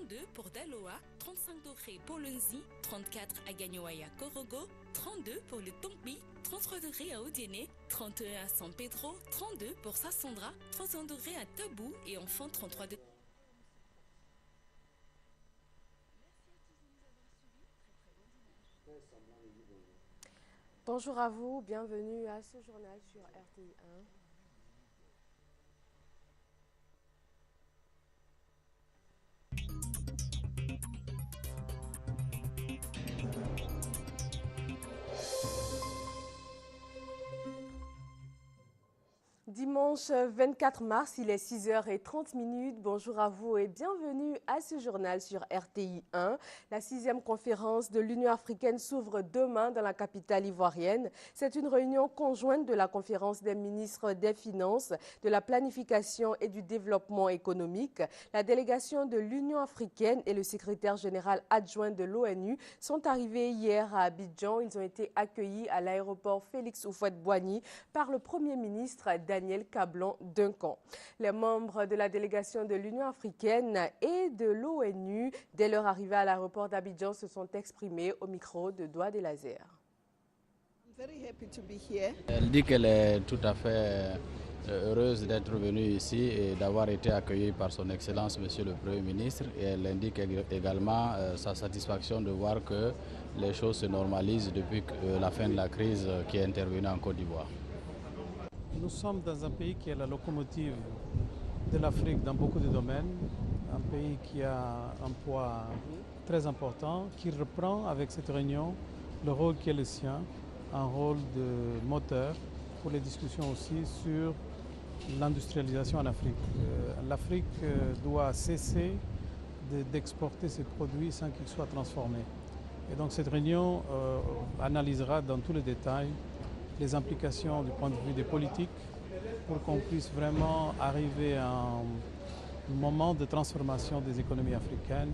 32 pour Daloa, 35 degrés pour Lunzi, 34 à Gagnoaya Korogo, 32 pour le Tongbi, 33 degrés à Odiene, 31 à San Pedro, 32 pour Sassandra, 31 degrés à Tabou et enfin 33 degrés. Bonjour à vous, bienvenue à ce journal sur RTI 1. Dimanche 24 mars, il est 6h30. Bonjour à vous et bienvenue à ce journal sur RTI 1. La 6e conférence de l'Union africaine s'ouvre demain dans la capitale ivoirienne. C'est une réunion conjointe de la conférence des ministres des Finances, de la planification et du développement économique. La délégation de l'Union africaine et le secrétaire général adjoint de l'ONU sont arrivés hier à Abidjan. Ils ont été accueillis à l'aéroport Félix Houphouët-Boigny par le Premier ministre Daniel Kablan-Duncan. Les membres de la délégation de l'Union africaine et de l'ONU, dès leur arrivée à l'aéroport d'Abidjan, se sont exprimés au micro de Doigt des Lasers. Elle dit qu'elle est tout à fait heureuse d'être venue ici et d'avoir été accueillie par son Excellence, Monsieur le Premier ministre. Et elle indique également sa satisfaction de voir que les choses se normalisent depuis la fin de la crise qui est intervenue en Côte d'Ivoire. Nous sommes dans un pays qui est la locomotive de l'Afrique dans beaucoup de domaines, un pays qui a un poids très important, qui reprend avec cette réunion le rôle qui est le sien, un rôle de moteur pour les discussions aussi sur l'industrialisation en Afrique. L'Afrique doit cesser d'exporter ses produits sans qu'ils soient transformés. Et donc cette réunion analysera dans tous les détails les implications du point de vue des politiques pour qu'on puisse vraiment arriver à un moment de transformation des économies africaines.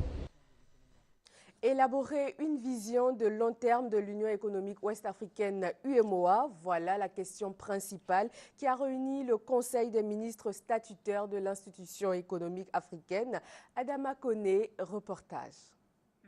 Élaborer une vision de long terme de l'Union économique ouest-africaine UEMOA, voilà la question principale qui a réuni le Conseil des ministres statutaires de l'institution économique africaine. Adama Koné, reportage.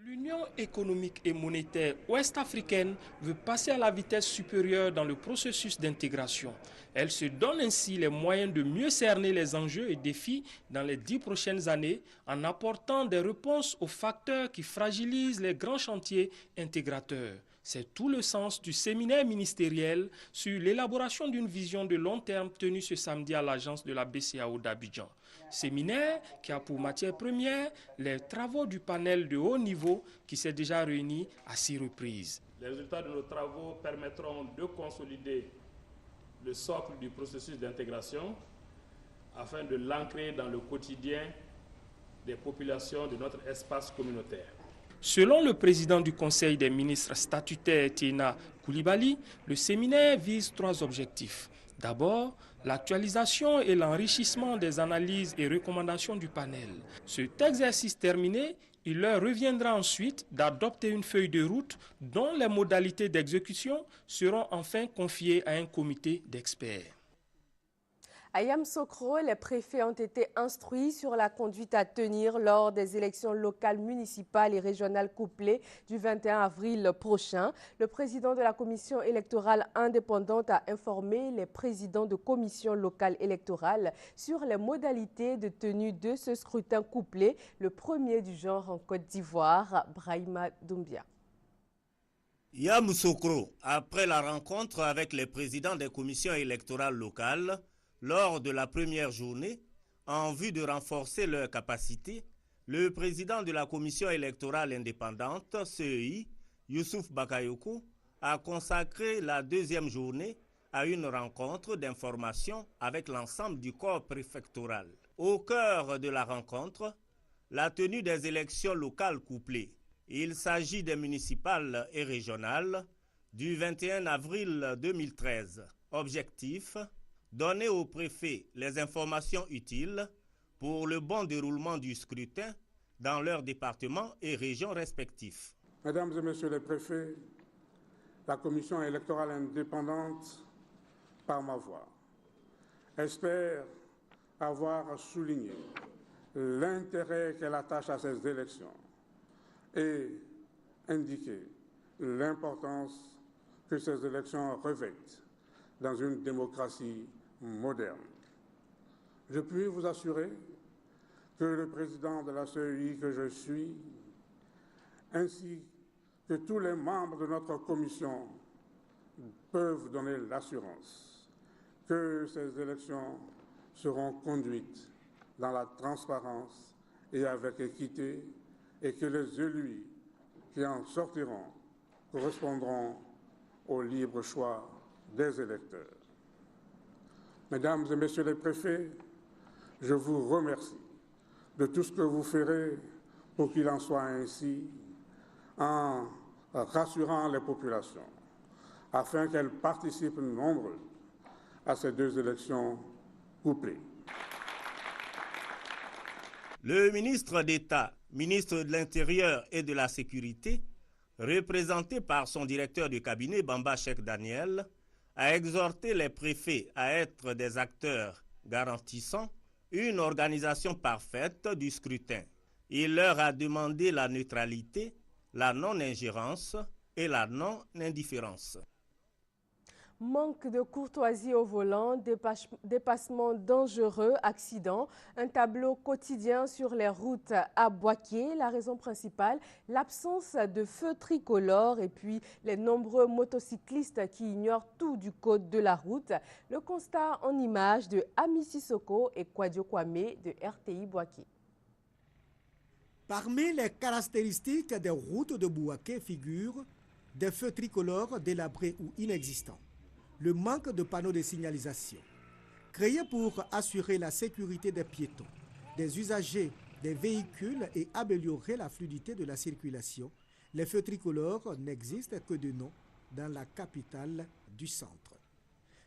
L'Union économique et monétaire ouest-africaine veut passer à la vitesse supérieure dans le processus d'intégration. Elle se donne ainsi les moyens de mieux cerner les enjeux et défis dans les 10 prochaines années en apportant des réponses aux facteurs qui fragilisent les grands chantiers intégrateurs. C'est tout le sens du séminaire ministériel sur l'élaboration d'une vision de long terme tenu ce samedi à l'agence de la BCEAO d'Abidjan. Séminaire qui a pour matière première les travaux du panel de haut niveau qui s'est déjà réuni à 6 reprises. Les résultats de nos travaux permettront de consolider le socle du processus d'intégration afin de l'ancrer dans le quotidien des populations de notre espace communautaire. Selon le président du Conseil des ministres statutaires, Tiena Koulibaly, le séminaire vise 3 objectifs. D'abord, l'actualisation et l'enrichissement des analyses et recommandations du panel. Cet exercice terminé, il leur reviendra ensuite d'adopter une feuille de route dont les modalités d'exécution seront enfin confiées à un comité d'experts. À Yamoussoukro, les préfets ont été instruits sur la conduite à tenir lors des élections locales, municipales et régionales couplées du 21 avril prochain. Le président de la commission électorale indépendante a informé les présidents de commissions locales électorales sur les modalités de tenue de ce scrutin couplé, le premier du genre en Côte d'Ivoire. Brahima Doumbia. Yamoussoukro, après la rencontre avec les présidents des commissions électorales locales, lors de la première journée, en vue de renforcer leurs capacités, le président de la commission électorale indépendante, CEI, Youssouf Bakayoko, a consacré la deuxième journée à une rencontre d'information avec l'ensemble du corps préfectoral. Au cœur de la rencontre, la tenue des élections locales couplées. Il s'agit des municipales et régionales du 21 avril 2013. Objectif: donner au préfet les informations utiles pour le bon déroulement du scrutin dans leurs départements et régions respectifs. Mesdames et messieurs les préfets, la commission électorale indépendante, par ma voix, espère avoir souligné l'intérêt qu'elle attache à ces élections et indiquer l'importance que ces élections revêtent dans une démocratie moderne. Je puis vous assurer que le président de la CEI que je suis, ainsi que tous les membres de notre commission, peuvent donner l'assurance que ces élections seront conduites dans la transparence et avec équité, et que les élus qui en sortiront correspondront au libre choix des électeurs. Mesdames et messieurs les préfets, je vous remercie de tout ce que vous ferez pour qu'il en soit ainsi, en rassurant les populations, afin qu'elles participent nombreuses à ces deux élections couplées. Le ministre d'État, ministre de l'Intérieur et de la Sécurité, représenté par son directeur de cabinet, Bamba Cheikh Daniel, a exhorté les préfets à être des acteurs garantissant une organisation parfaite du scrutin. Il leur a demandé la neutralité, la non-ingérence et la non-indifférence. Manque de courtoisie au volant, dépassement dangereux, accidents, un tableau quotidien sur les routes à Bouaké. La raison principale, l'absence de feux tricolores et puis les nombreux motocyclistes qui ignorent tout du code de la route. Le constat en images de Ami Sissoko et Kwadio Kwame de RTI Bouaké. Parmi les caractéristiques des routes de Bouaké figurent des feux tricolores délabrés ou inexistants. Le manque de panneaux de signalisation. Créés pour assurer la sécurité des piétons, des usagers, des véhicules et améliorer la fluidité de la circulation, les feux tricolores n'existent que de nom dans la capitale du centre.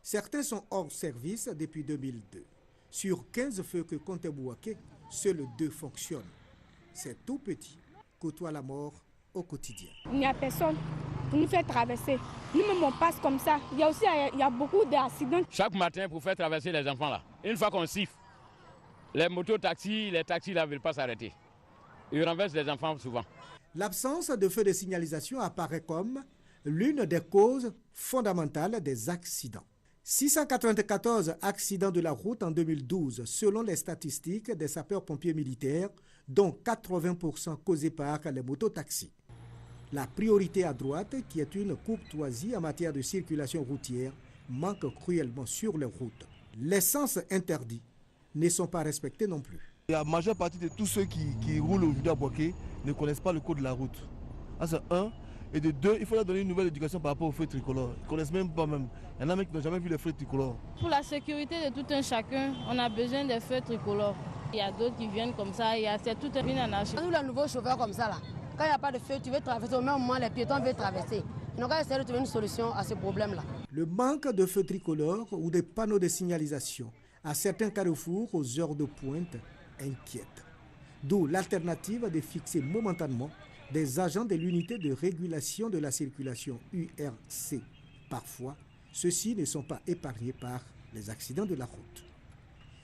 Certains sont hors service depuis 2002. Sur 15 feux que comptait Bouaké, seuls 2 fonctionnent. C'est tout petit, côtoie la mort au quotidien. Il n'y a personne pour nous faire traverser. Nous-mêmes, on passe comme ça. Il y a beaucoup d'accidents. Chaque matin, pour faire traverser les enfants là, une fois qu'on siffle, les motos-taxis, les taxis là ne veulent pas s'arrêter. Ils renversent les enfants souvent. L'absence de feu de signalisation apparaît comme l'une des causes fondamentales des accidents. 694 accidents de la route en 2012, selon les statistiques des sapeurs-pompiers militaires, dont 80% causés par les mototaxis. La priorité à droite, qui est une courtoisie en matière de circulation routière, manque cruellement sur les routes. Les sens interdits ne sont pas respectés non plus. La majeure partie de tous ceux qui roulent aujourd'hui à Bouaké ne connaissent pas le code de la route. Ça, c'est un. Et de deux, il faut leur donner une nouvelle éducation par rapport aux feux tricolores. Ils ne connaissent même pas même. Il y en a même qui n'ont jamais vu les feux tricolores. Pour la sécurité de tout un chacun, on a besoin des feux tricolores. Il y a d'autres qui viennent comme ça, c'est toute une anarchie. Nous, les nouveaux chauffeurs comme ça, là, quand il n'y a pas de feu, tu veux traverser, au même moment, les piétons veulent traverser. Ils n'ont qu'à essayer de trouver une solution à ce problème-là. Le manque de feux tricolores ou de panneaux de signalisation à certains carrefours aux heures de pointe inquiète. D'où l'alternative de fixer momentanément des agents de l'unité de régulation de la circulation URC. Parfois, ceux-ci ne sont pas épargnés par les accidents de la route.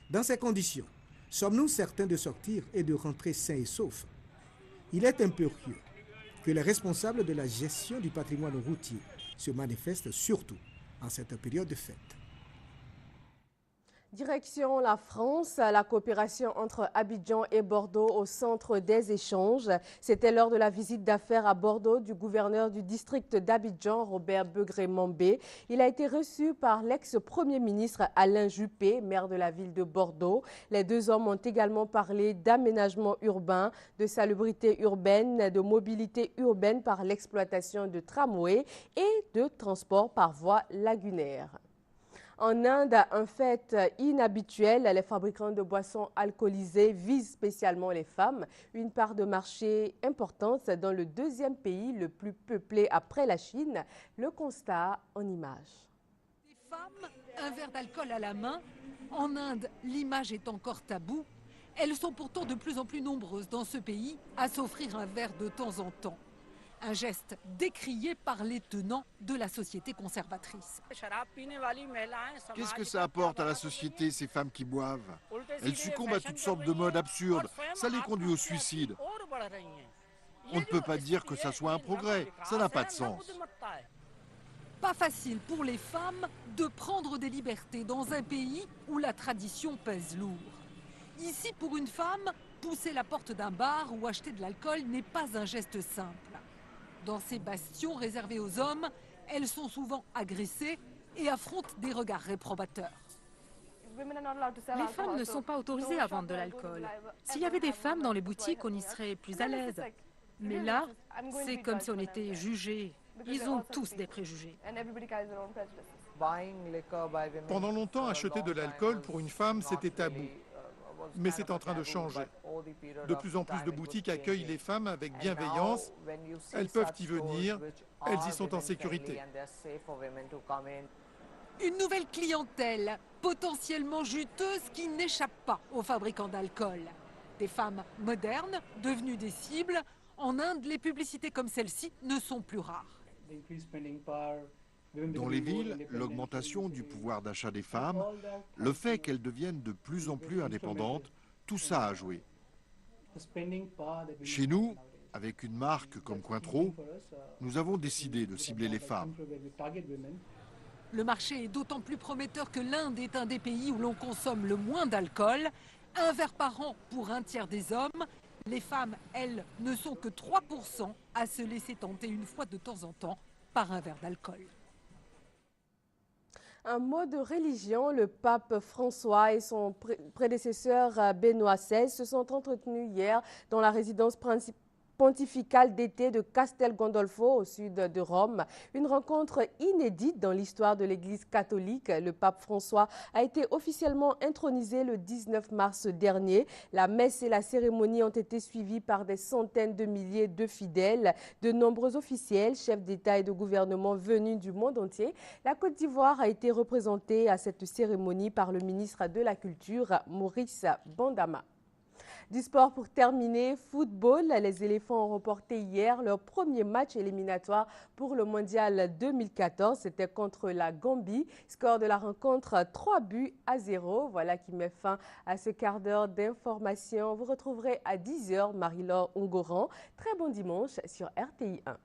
Dans ces conditions, sommes-nous certains de sortir et de rentrer sains et saufs? Il est impérieux que les responsables de la gestion du patrimoine routier se manifestent surtout en cette période de fête. Direction la France, la coopération entre Abidjan et Bordeaux au centre des échanges. C'était lors de la visite d'affaires à Bordeaux du gouverneur du district d'Abidjan, Robert Begré-Mambé. Il a été reçu par l'ex-premier ministre Alain Juppé, maire de la ville de Bordeaux. Les deux hommes ont également parlé d'aménagement urbain, de salubrité urbaine, de mobilité urbaine par l'exploitation de tramways et de transport par voie lagunaire. En Inde, un fait inhabituel, les fabricants de boissons alcoolisées visent spécialement les femmes, une part de marché importante dans le deuxième pays le plus peuplé après la Chine. Le constat en images. Des femmes, un verre d'alcool à la main. En Inde, l'image est encore taboue. Elles sont pourtant de plus en plus nombreuses dans ce pays à s'offrir un verre de temps en temps. Un geste décrié par les tenants de la société conservatrice. Qu'est-ce que ça apporte à la société, ces femmes qui boivent? Elles succombent à toutes sortes de modes absurdes. Ça les conduit au suicide. On ne peut pas dire que ça soit un progrès. Ça n'a pas de sens. Pas facile pour les femmes de prendre des libertés dans un pays où la tradition pèse lourd. Ici, pour une femme, pousser la porte d'un bar ou acheter de l'alcool n'est pas un geste simple. Dans ces bastions réservés aux hommes, elles sont souvent agressées et affrontent des regards réprobateurs. Les femmes ne sont pas autorisées à vendre de l'alcool. S'il y avait des femmes dans les boutiques, on y serait plus à l'aise. Mais là, c'est comme si on était jugés. Ils ont tous des préjugés. Pendant longtemps, acheter de l'alcool pour une femme, c'était tabou. Mais c'est en train de changer. De plus en plus de boutiques accueillent les femmes avec bienveillance. Elles peuvent y venir, elles y sont en sécurité. Une nouvelle clientèle, potentiellement juteuse, qui n'échappe pas aux fabricants d'alcool. Des femmes modernes, devenues des cibles. En Inde, les publicités comme celle-ci ne sont plus rares. Dans les villes, l'augmentation du pouvoir d'achat des femmes, le fait qu'elles deviennent de plus en plus indépendantes, tout ça a joué. Chez nous, avec une marque comme Cointreau, nous avons décidé de cibler les femmes. Le marché est d'autant plus prometteur que l'Inde est un des pays où l'on consomme le moins d'alcool. Un verre par an pour un tiers des hommes. Les femmes, elles, ne sont que 3% à se laisser tenter une fois de temps en temps par un verre d'alcool. Un mot de religion, le pape François et son prédécesseur Benoît XVI se sont entretenus hier dans la résidence pontificale d'été de Castel Gandolfo au sud de Rome. Une rencontre inédite dans l'histoire de l'Église catholique. Le pape François a été officiellement intronisé le 19 mars dernier. La messe et la cérémonie ont été suivies par des centaines de milliers de fidèles, de nombreux officiels, chefs d'État et de gouvernement venus du monde entier. La Côte d'Ivoire a été représentée à cette cérémonie par le ministre de la Culture, Maurice Bandama. Du sport pour terminer, football. Les éléphants ont remporté hier leur premier match éliminatoire pour le mondial 2014. C'était contre la Gambie. Score de la rencontre 3-0. Voilà qui met fin à ce quart d'heure d'information. Vous retrouverez à 10h Marie-Laure Ongoran. Très bon dimanche sur RTI 1.